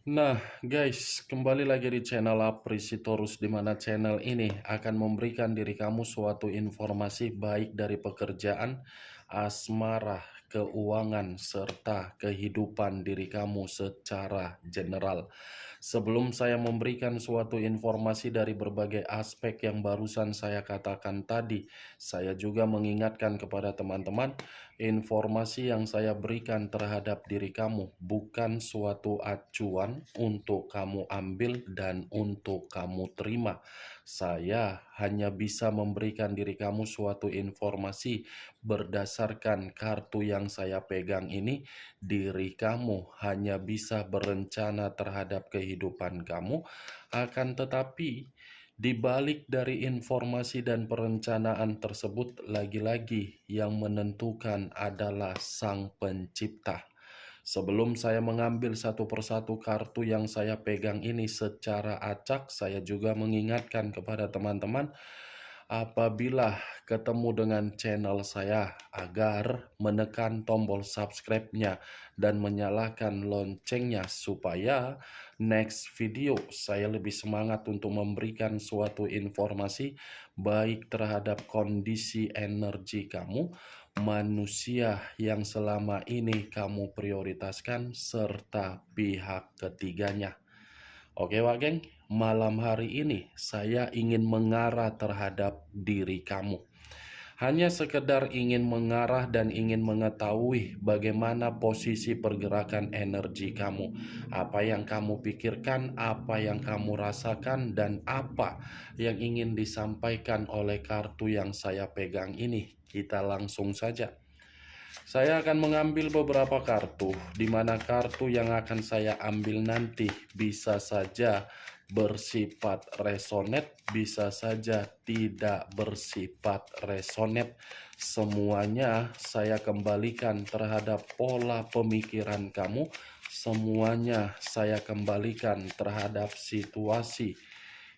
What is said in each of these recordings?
Nah, guys, kembali lagi di channel Aprisitorus, di mana channel ini akan memberikan diri kamu suatu informasi baik dari pekerjaan, asmara, keuangan, serta kehidupan diri kamu secara general. Sebelum saya memberikan suatu informasi dari berbagai aspek yang barusan saya katakan tadi, saya juga mengingatkan kepada teman-teman, informasi yang saya berikan terhadap diri kamu bukan suatu acuan untuk kamu ambil dan untuk kamu terima. Saya hanya bisa memberikan diri kamu suatu informasi berdasarkan kartu yang saya pegang ini. Diri kamu hanya bisa berencana terhadap kehidupan kamu, akan tetapi di balik dari informasi dan perencanaan tersebut, lagi-lagi yang menentukan adalah Sang Pencipta. Sebelum saya mengambil satu persatu kartu yang saya pegang ini secara acak, saya juga mengingatkan kepada teman-teman, apabila ketemu dengan channel saya, agar menekan tombol subscribe-nya dan menyalakan loncengnya supaya next video saya lebih semangat untuk memberikan suatu informasi baik terhadap kondisi energi kamu, manusia yang selama ini kamu prioritaskan, serta pihak ketiganya. Oke Wak Geng, malam hari ini saya ingin mengarah terhadap diri kamu. Hanya sekedar ingin mengarah dan ingin mengetahui bagaimana posisi pergerakan energi kamu. Apa yang kamu pikirkan, apa yang kamu rasakan, dan apa yang ingin disampaikan oleh kartu yang saya pegang ini. Kita langsung saja. Saya akan mengambil beberapa kartu, di mana kartu yang akan saya ambil nanti bisa saja bersifat resonet, bisa saja tidak bersifat resonet. Semuanya saya kembalikan terhadap pola pemikiran kamu, semuanya saya kembalikan terhadap situasi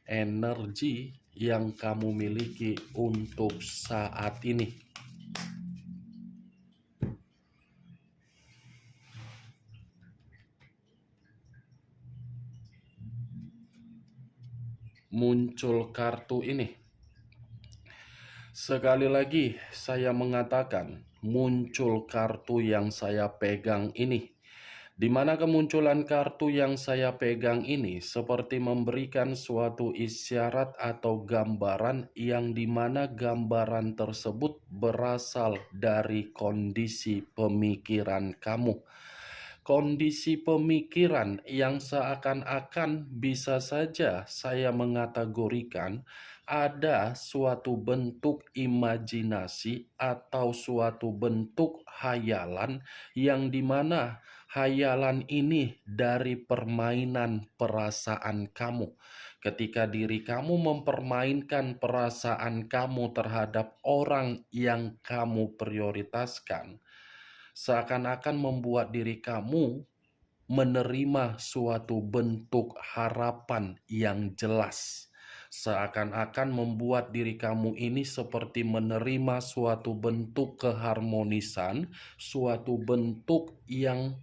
energi yang kamu miliki untuk saat ini. Muncul kartu ini. Sekali lagi saya mengatakan, muncul kartu yang saya pegang ini. Di mana kemunculan kartu yang saya pegang ini seperti memberikan suatu isyarat atau gambaran yang dimana gambaran tersebut berasal dari kondisi pemikiran kamu. Kondisi pemikiran yang seakan-akan bisa saja saya mengategorikan ada suatu bentuk imajinasi atau suatu bentuk hayalan yang dimana hayalan ini dari permainan perasaan kamu. Ketika diri kamu mempermainkan perasaan kamu terhadap orang yang kamu prioritaskan, seakan-akan membuat diri kamu menerima suatu bentuk harapan yang jelas. Seakan-akan membuat diri kamu ini seperti menerima suatu bentuk keharmonisan, suatu bentuk yang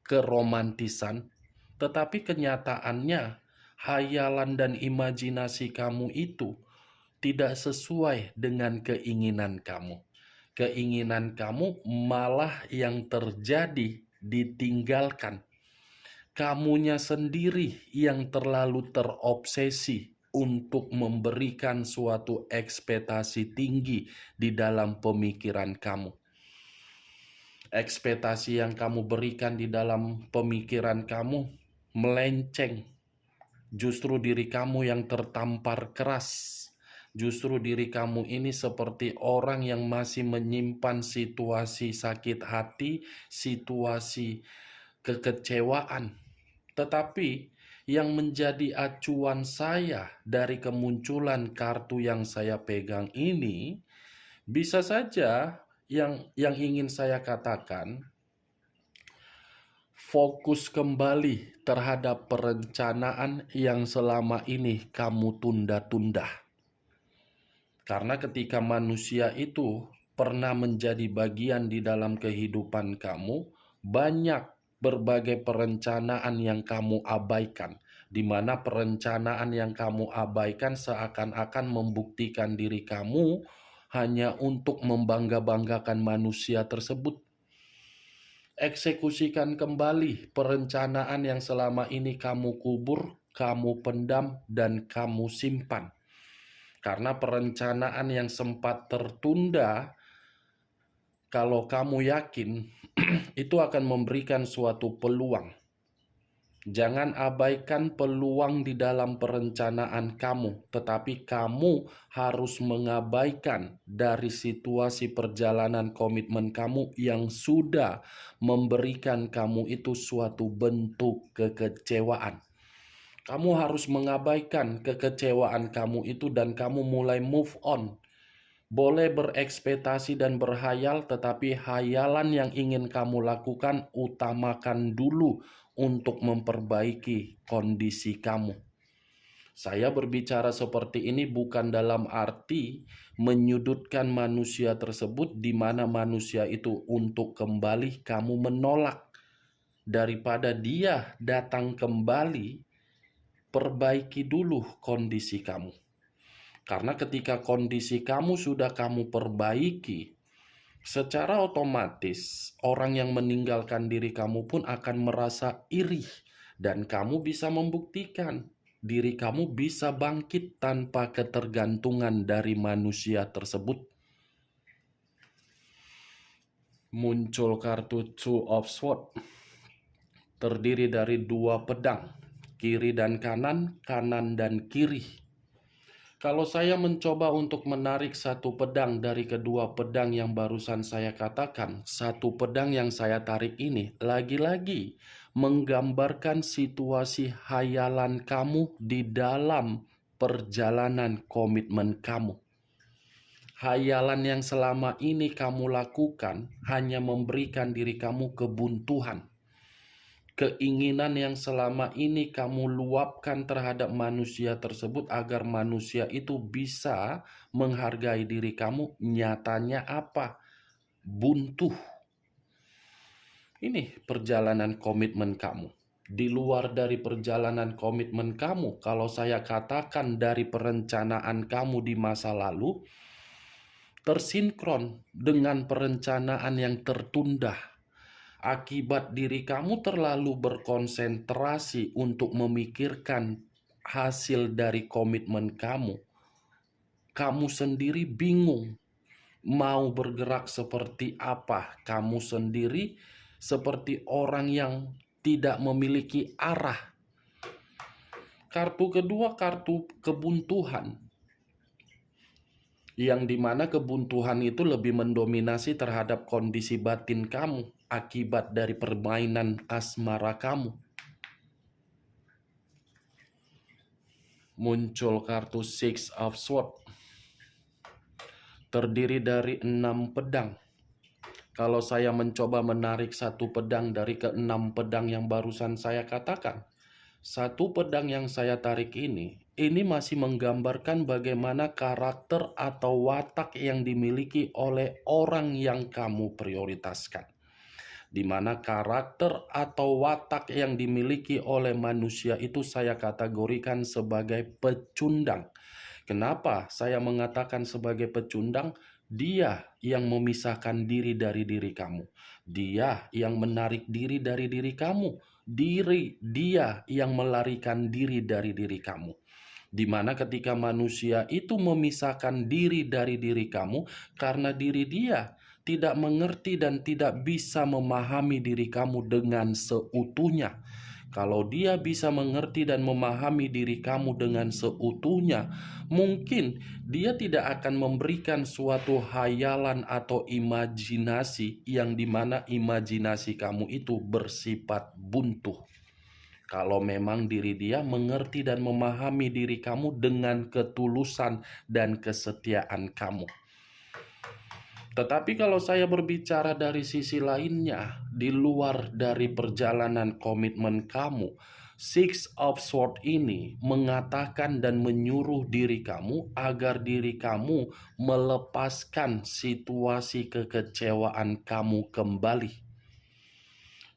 keromantisan, tetapi kenyataannya hayalan dan imajinasi kamu itu tidak sesuai dengan keinginan kamu. Keinginan kamu malah yang terjadi ditinggalkan. Kamunya sendiri yang terlalu terobsesi untuk memberikan suatu ekspektasi tinggi di dalam pemikiran kamu. Ekspektasi yang kamu berikan di dalam pemikiran kamu melenceng. Justru diri kamu yang tertampar keras. Justru diri kamu ini seperti orang yang masih menyimpan situasi sakit hati, situasi kekecewaan. Tetapi yang menjadi acuan saya dari kemunculan kartu yang saya pegang ini, bisa saja yang ingin saya katakan, fokus kembali terhadap perencanaan yang selama ini kamu tunda-tunda. Karena ketika manusia itu pernah menjadi bagian di dalam kehidupan kamu, banyak berbagai perencanaan yang kamu abaikan, di mana perencanaan yang kamu abaikan seakan-akan membuktikan diri kamu hanya untuk membangga-banggakan manusia tersebut. Eksekusikan kembali perencanaan yang selama ini kamu kubur, kamu pendam, dan kamu simpan. Karena perencanaan yang sempat tertunda, kalau kamu yakin, itu akan memberikan suatu peluang. Jangan abaikan peluang di dalam perencanaan kamu, tetapi kamu harus mengabaikan dari situasi perjalanan komitmen kamu yang sudah memberikan kamu itu suatu bentuk kekecewaan. Kamu harus mengabaikan kekecewaan kamu itu dan kamu mulai move on. Boleh berekspektasi dan berhayal, tetapi hayalan yang ingin kamu lakukan, utamakan dulu untuk memperbaiki kondisi kamu. Saya berbicara seperti ini bukan dalam arti menyudutkan manusia tersebut, di mana manusia itu untuk kembali kamu menolak. Daripada dia datang kembali, perbaiki dulu kondisi kamu. Karena ketika kondisi kamu sudah kamu perbaiki, secara otomatis orang yang meninggalkan diri kamu pun akan merasa iri. Dan kamu bisa membuktikan diri kamu bisa bangkit tanpa ketergantungan dari manusia tersebut. Muncul kartu Two of Swords, terdiri dari dua pedang, kiri dan kanan, kanan dan kiri. Kalau saya mencoba untuk menarik satu pedang dari kedua pedang yang barusan saya katakan, satu pedang yang saya tarik ini lagi-lagi menggambarkan situasi hayalan kamu di dalam perjalanan komitmen kamu. Hayalan yang selama ini kamu lakukan hanya memberikan diri kamu kebuntuan. Keinginan yang selama ini kamu luapkan terhadap manusia tersebut agar manusia itu bisa menghargai diri kamu, nyatanya apa? Buntu. Ini perjalanan komitmen kamu. Di luar dari perjalanan komitmen kamu, kalau saya katakan dari perencanaan kamu di masa lalu, tersinkron dengan perencanaan yang tertunda. Akibat diri kamu terlalu berkonsentrasi untuk memikirkan hasil dari komitmen kamu. Kamu sendiri bingung mau bergerak seperti apa. Kamu sendiri seperti orang yang tidak memiliki arah. Kartu kedua, kartu kebuntuan. Yang dimana kebuntuan itu lebih mendominasi terhadap kondisi batin kamu akibat dari permainan asmara kamu. Muncul kartu Six of Swords, terdiri dari 6 pedang. Kalau saya mencoba menarik satu pedang dari ke-6 pedang yang barusan saya katakan, satu pedang yang saya tarik ini masih menggambarkan bagaimana karakter atau watak yang dimiliki oleh orang yang kamu prioritaskan. Di mana karakter atau watak yang dimiliki oleh manusia itu saya kategorikan sebagai pecundang. Kenapa saya mengatakan sebagai pecundang? Dia yang memisahkan diri dari diri kamu. Dia yang menarik diri dari diri kamu. Dia yang melarikan diri dari diri kamu. Di mana ketika manusia itu memisahkan diri dari diri kamu karena diri dia tidak mengerti dan tidak bisa memahami diri kamu dengan seutuhnya. Kalau dia bisa mengerti dan memahami diri kamu dengan seutuhnya, mungkin dia tidak akan memberikan suatu hayalan atau imajinasi yang dimana imajinasi kamu itu bersifat buntu. Kalau memang diri dia mengerti dan memahami diri kamu dengan ketulusan dan kesetiaan kamu. Tetapi kalau saya berbicara dari sisi lainnya, di luar dari perjalanan komitmen kamu, Six of Swords ini mengatakan dan menyuruh diri kamu agar diri kamu melepaskan situasi kekecewaan kamu kembali.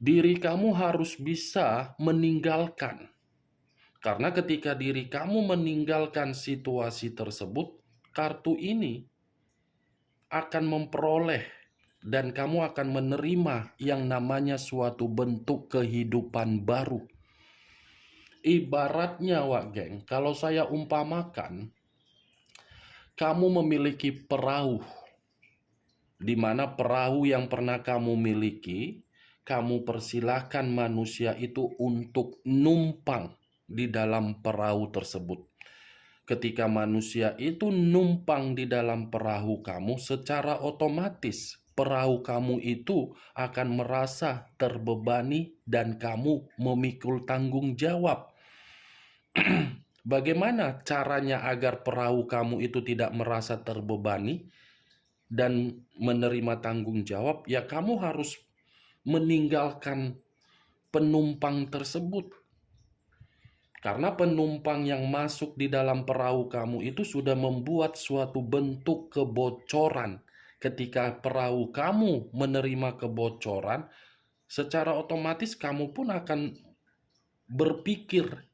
Diri kamu harus bisa meninggalkan. Karena ketika diri kamu meninggalkan situasi tersebut, kartu ini akan memperoleh dan kamu akan menerima yang namanya suatu bentuk kehidupan baru. Ibaratnya, Wak Geng, kalau saya umpamakan, kamu memiliki perahu, di mana perahu yang pernah kamu miliki, kamu persilahkan manusia itu untuk numpang di dalam perahu tersebut. Ketika manusia itu numpang di dalam perahu kamu, secara otomatis perahu kamu itu akan merasa terbebani dan kamu memikul tanggung jawab. Bagaimana caranya agar perahu kamu itu tidak merasa terbebani dan menerima tanggung jawab? Ya, kamu harus meninggalkan penumpang tersebut. Karena penumpang yang masuk di dalam perahu kamu itu sudah membuat suatu bentuk kebocoran. Ketika perahu kamu menerima kebocoran, secara otomatis kamu pun akan berpikir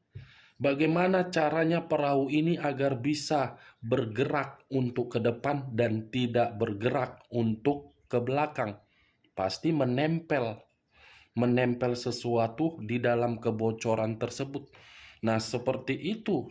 bagaimana caranya perahu ini agar bisa bergerak untuk ke depan dan tidak bergerak untuk ke belakang. Pasti menempel sesuatu di dalam kebocoran tersebut. Nah, seperti itu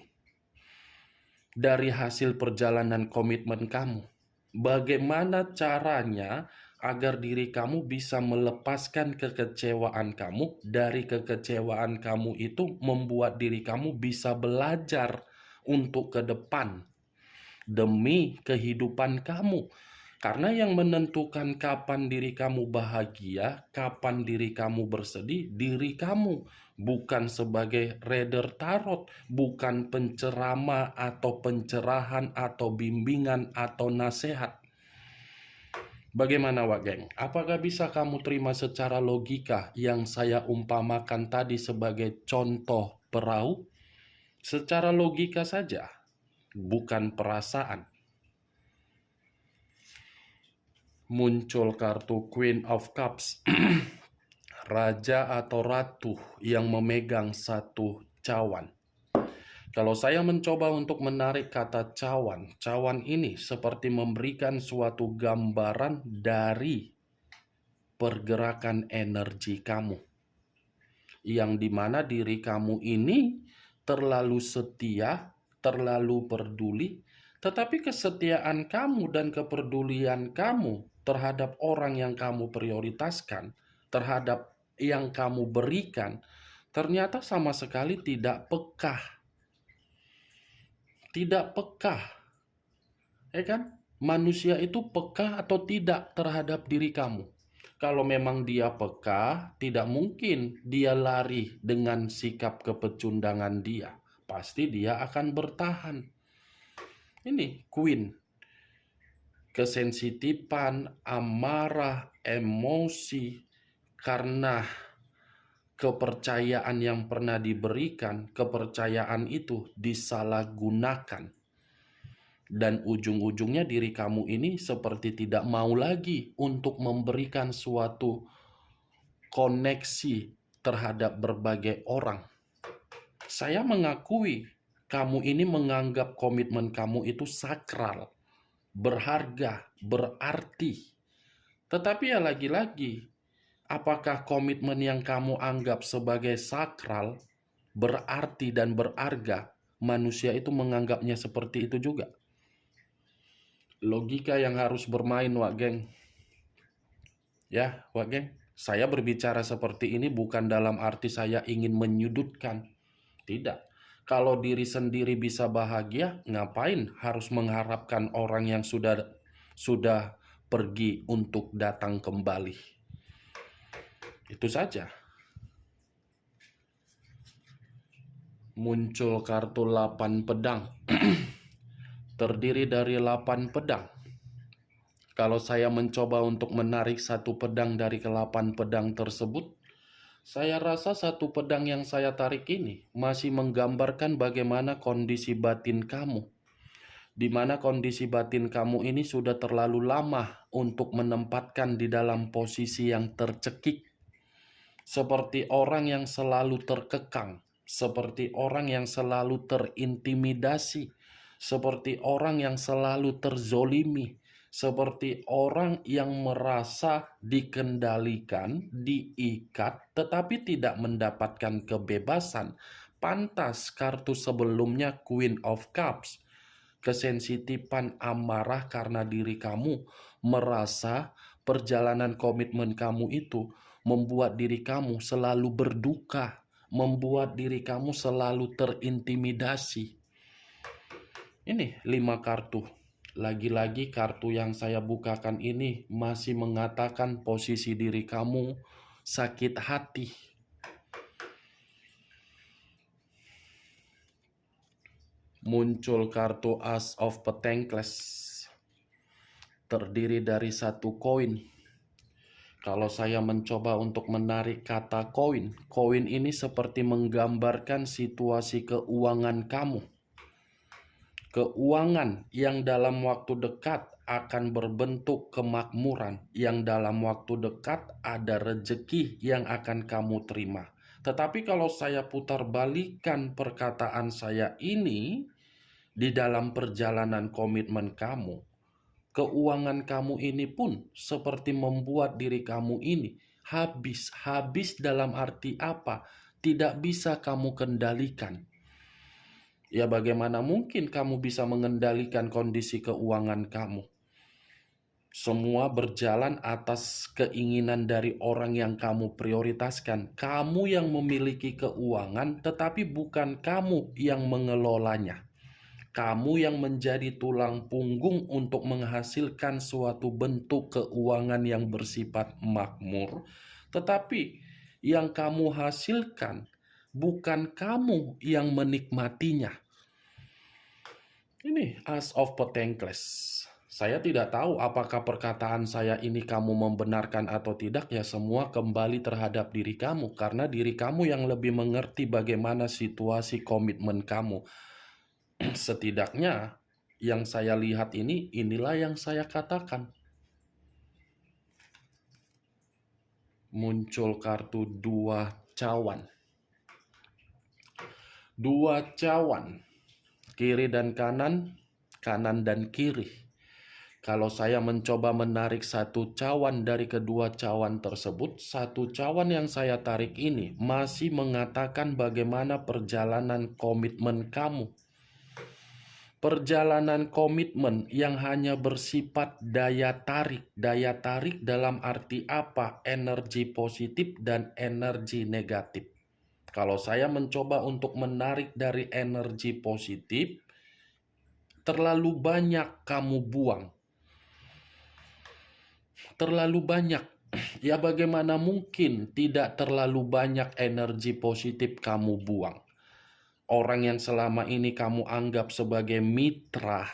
dari hasil perjalanan komitmen kamu. Bagaimana caranya agar diri kamu bisa melepaskan kekecewaan kamu? Dari kekecewaan kamu itu membuat diri kamu bisa belajar untuk ke depan demi kehidupan kamu. Karena yang menentukan kapan diri kamu bahagia, kapan diri kamu bersedih, diri kamu. Bukan sebagai reader tarot, bukan penceramah atau pencerahan atau bimbingan atau nasihat. Bagaimana, Wak Geng? Apakah bisa kamu terima secara logika yang saya umpamakan tadi sebagai contoh perahu? Secara logika saja, bukan perasaan. Muncul kartu Queen of Cups, raja atau ratu yang memegang satu cawan. Kalau saya mencoba untuk menarik kata cawan, cawan ini seperti memberikan suatu gambaran dari pergerakan energi kamu, yang dimana diri kamu ini terlalu setia, terlalu peduli, tetapi kesetiaan kamu dan kepedulian kamu terhadap orang yang kamu prioritaskan, terhadap yang kamu berikan, ternyata sama sekali tidak peka. Tidak peka. Ya kan? Manusia itu peka atau tidak terhadap diri kamu? Kalau memang dia peka, tidak mungkin dia lari dengan sikap kepecundangan dia. Pasti dia akan bertahan. Ini Queen. Kesensitifan, amarah, emosi, karena kepercayaan yang pernah diberikan, kepercayaan itu disalahgunakan. Dan ujung-ujungnya diri kamu ini seperti tidak mau lagi untuk memberikan suatu koneksi terhadap berbagai orang. Saya mengakui kamu ini menganggap komitmen kamu itu sakral, berharga, berarti. Tetapi ya lagi-lagi, apakah komitmen yang kamu anggap sebagai sakral, berarti dan berharga, manusia itu menganggapnya seperti itu juga? Logika yang harus bermain, Wak Geng. Ya, Wak Geng, saya berbicara seperti ini bukan dalam arti saya ingin menyudutkan. Tidak. Kalau diri sendiri bisa bahagia, ngapain harus mengharapkan orang yang sudah pergi untuk datang kembali? Itu saja. Muncul kartu 8 pedang. Terdiri dari 8 pedang. Kalau saya mencoba untuk menarik satu pedang dari ke-8 pedang tersebut, saya rasa satu pedang yang saya tarik ini masih menggambarkan bagaimana kondisi batin kamu. Di mana kondisi batin kamu ini sudah terlalu lama untuk menempatkan di dalam posisi yang tercekik. seperti orang yang selalu terkekang, seperti orang yang selalu terintimidasi, seperti orang yang selalu terzolimi, seperti orang yang merasa dikendalikan, diikat, tetapi tidak mendapatkan kebebasan. Pantas kartu sebelumnya Queen of Cups, kesensitifan amarah karena diri kamu merasa perjalanan komitmen kamu itu membuat diri kamu selalu berduka, membuat diri kamu selalu terintimidasi. Ini 5 kartu. Lagi-lagi kartu yang saya bukakan ini masih mengatakan posisi diri kamu sakit hati. Muncul kartu Ace of Pentacles, terdiri dari 1 koin. Kalau saya mencoba untuk menarik kata koin, koin ini seperti menggambarkan situasi keuangan kamu. Keuangan yang dalam waktu dekat akan berbentuk kemakmuran, yang dalam waktu dekat ada rezeki yang akan kamu terima. Tetapi kalau saya putar balikan perkataan saya ini di dalam perjalanan komitmen kamu, keuangan kamu ini pun seperti membuat diri kamu ini habis. Habis dalam arti apa? Tidak bisa kamu kendalikan. Ya, bagaimana mungkin kamu bisa mengendalikan kondisi keuangan kamu? Semua berjalan atas keinginan dari orang yang kamu prioritaskan. Kamu yang memiliki keuangan, tetapi bukan kamu yang mengelolanya. Kamu yang menjadi tulang punggung untuk menghasilkan suatu bentuk keuangan yang bersifat makmur, tetapi yang kamu hasilkan bukan kamu yang menikmatinya. Ini Ace of Pentacles. Saya tidak tahu apakah perkataan saya ini kamu membenarkan atau tidak, ya semua kembali terhadap diri kamu, karena diri kamu yang lebih mengerti bagaimana situasi komitmen kamu. Setidaknya yang saya lihat ini, inilah yang saya katakan. Muncul kartu 2 cawan. 2 cawan. Kiri dan kanan, kanan dan kiri. Kalau saya mencoba menarik 1 cawan dari kedua cawan tersebut, 1 cawan yang saya tarik ini masih mengatakan bagaimana perjalanan komitmen kamu. Perjalanan komitmen yang hanya bersifat daya tarik. Daya tarik dalam arti apa? Energi positif dan energi negatif. Kalau saya mencoba untuk menarik dari energi positif, terlalu banyak kamu buang. Terlalu banyak. Ya, bagaimana mungkin tidak terlalu banyak energi positif kamu buang? Orang yang selama ini kamu anggap sebagai mitra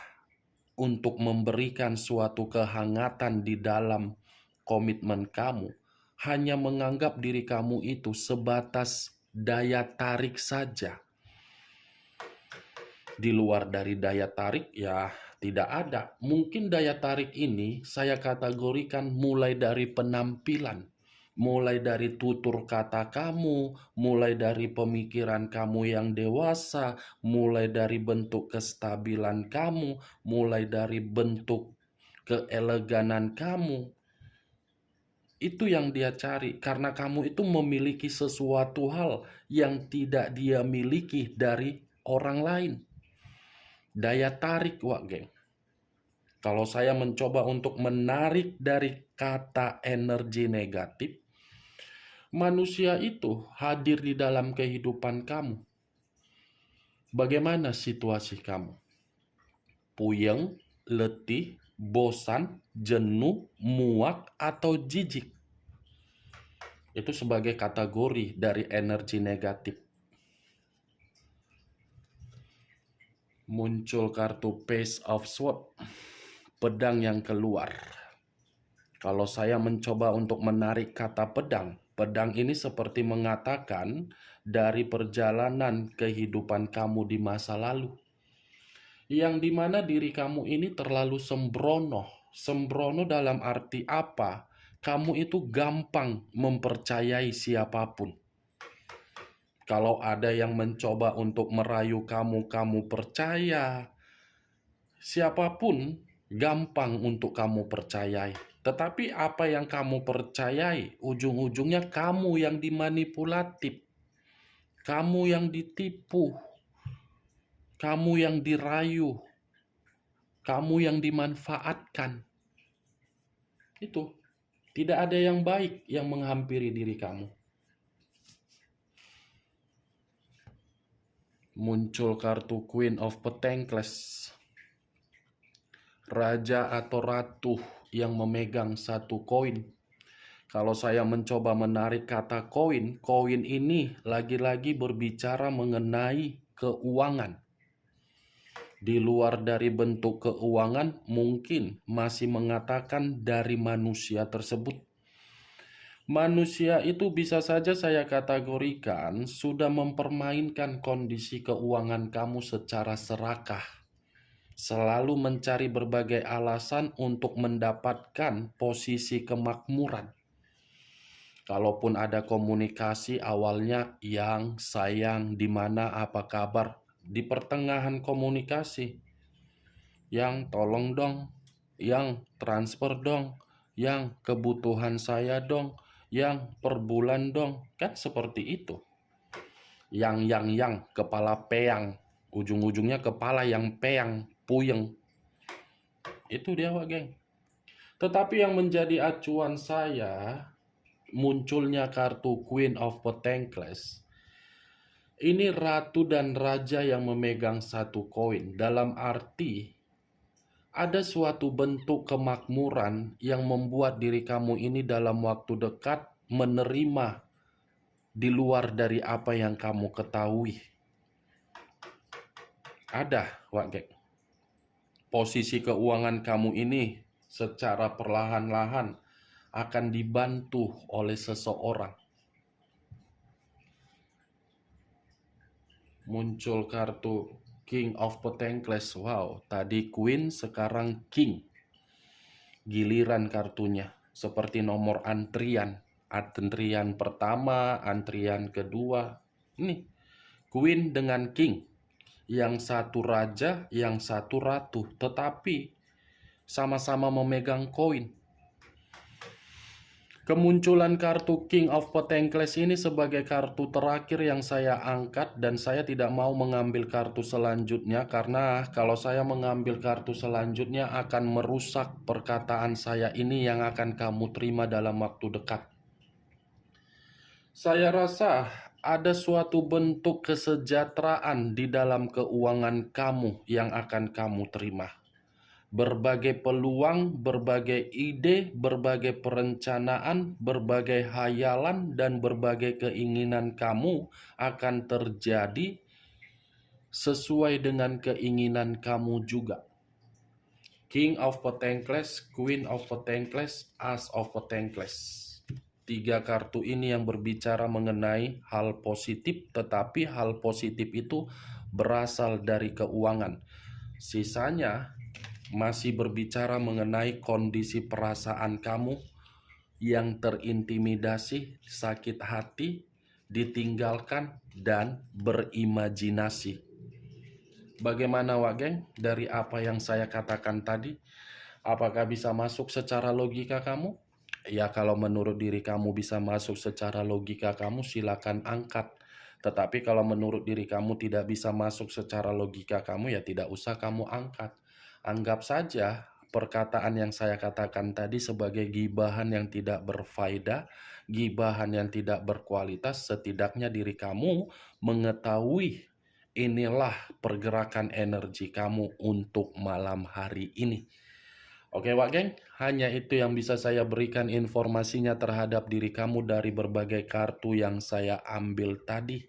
untuk memberikan suatu kehangatan di dalam komitmen kamu, hanya menganggap diri kamu itu sebatas daya tarik saja. Di luar dari daya tarik, ya tidak ada. Mungkin daya tarik ini saya kategorikan mulai dari penampilan, mulai dari tutur kata kamu, mulai dari pemikiran kamu yang dewasa, mulai dari bentuk kestabilan kamu, mulai dari bentuk keeleganan kamu. Itu yang dia cari, karena kamu itu memiliki sesuatu hal yang tidak dia miliki dari orang lain. Daya tarik, wak geng. Kalau saya mencoba untuk menarik dari kata energi negatif, manusia itu hadir di dalam kehidupan kamu. Bagaimana situasi kamu? Puyeng, letih, bosan, jenuh, muak, atau jijik? Itu sebagai kategori dari energi negatif. Muncul kartu Page of Swords, pedang yang keluar. Kalau saya mencoba untuk menarik kata pedang, pedang ini seperti mengatakan dari perjalanan kehidupan kamu di masa lalu, yang dimana diri kamu ini terlalu sembrono. Sembrono dalam arti apa? kamu itu gampang mempercayai siapapun. Kalau ada yang mencoba untuk merayu kamu, kamu percaya. Siapapun gampang untuk kamu percayai. Tetapi apa yang kamu percayai, ujung-ujungnya kamu yang dimanipulatif, kamu yang ditipu, kamu yang dirayu, kamu yang dimanfaatkan. Itu tidak ada yang baik yang menghampiri diri kamu. Muncul kartu Queen of Pentacles. Raja atau ratu yang memegang satu koin. Kalau saya mencoba menarik kata koin, koin ini lagi-lagi berbicara mengenai keuangan. Di luar dari bentuk keuangan, mungkin masih mengatakan dari manusia tersebut. Manusia itu bisa saja saya kategorikan sudah mempermainkan kondisi keuangan kamu secara serakah. Selalu mencari berbagai alasan untuk mendapatkan posisi kemakmuran. Kalaupun ada komunikasi awalnya yang sayang, di mana, apa kabar, di pertengahan komunikasi yang tolong dong, yang transfer dong, yang kebutuhan saya dong, yang per bulan dong, kan seperti itu. Yang kepala peyang, ujung-ujungnya kepala yang peyang, puyeng. Itu dia, Wak geng. Tetapi yang menjadi acuan saya, munculnya kartu Queen of Pentacles. Ini ratu dan raja yang memegang satu koin. Dalam arti, ada suatu bentuk kemakmuran yang membuat diri kamu ini dalam waktu dekat menerima di luar dari apa yang kamu ketahui. Ada, Wak geng. Posisi keuangan kamu ini secara perlahan-lahan akan dibantu oleh seseorang. Muncul kartu King of Pentacles. Wow, tadi Queen, sekarang King. Giliran kartunya, seperti nomor antrian. Antrian pertama, antrian kedua. Ini, Queen dengan King. Yang satu raja, yang satu ratu. Tetapi sama-sama memegang koin. Kemunculan kartu King of Pentacles ini sebagai kartu terakhir yang saya angkat, dan saya tidak mau mengambil kartu selanjutnya karena kalau saya mengambil kartu selanjutnya akan merusak perkataan saya ini yang akan kamu terima dalam waktu dekat. Saya rasa ada suatu bentuk kesejahteraan di dalam keuangan kamu yang akan kamu terima. Berbagai peluang, berbagai ide, berbagai perencanaan, berbagai hayalan, dan berbagai keinginan kamu akan terjadi sesuai dengan keinginan kamu juga. King of Pentacles, Queen of Pentacles, As of Pentacles. 3 kartu ini yang berbicara mengenai hal positif, tetapi hal positif itu berasal dari keuangan. Sisanya masih berbicara mengenai kondisi perasaan kamu yang terintimidasi, sakit hati, ditinggalkan, dan berimajinasi. Bagaimana, Wak geng, dari apa yang saya katakan tadi? Apakah bisa masuk secara logika kamu? Ya, kalau menurut diri kamu bisa masuk secara logika kamu, silakan angkat. Tetapi kalau menurut diri kamu tidak bisa masuk secara logika kamu, ya tidak usah kamu angkat. Anggap saja perkataan yang saya katakan tadi sebagai gibahan yang tidak berfaedah, gibahan yang tidak berkualitas. Setidaknya diri kamu mengetahui inilah pergerakan energi kamu untuk malam hari ini. Oke, Wak geng, hanya itu yang bisa saya berikan informasinya terhadap diri kamu dari berbagai kartu yang saya ambil tadi.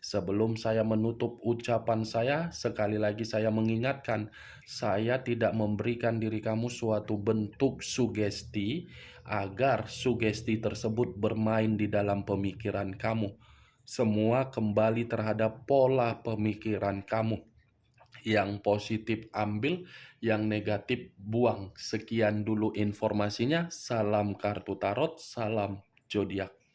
Sebelum saya menutup ucapan saya, sekali lagi saya mengingatkan, saya tidak memberikan diri kamu suatu bentuk sugesti agar sugesti tersebut bermain di dalam pemikiran kamu. Semua kembali terhadap pola pemikiran kamu. Yang positif ambil, yang negatif buang. Sekian dulu informasinya. Salam kartu tarot, salam zodiak.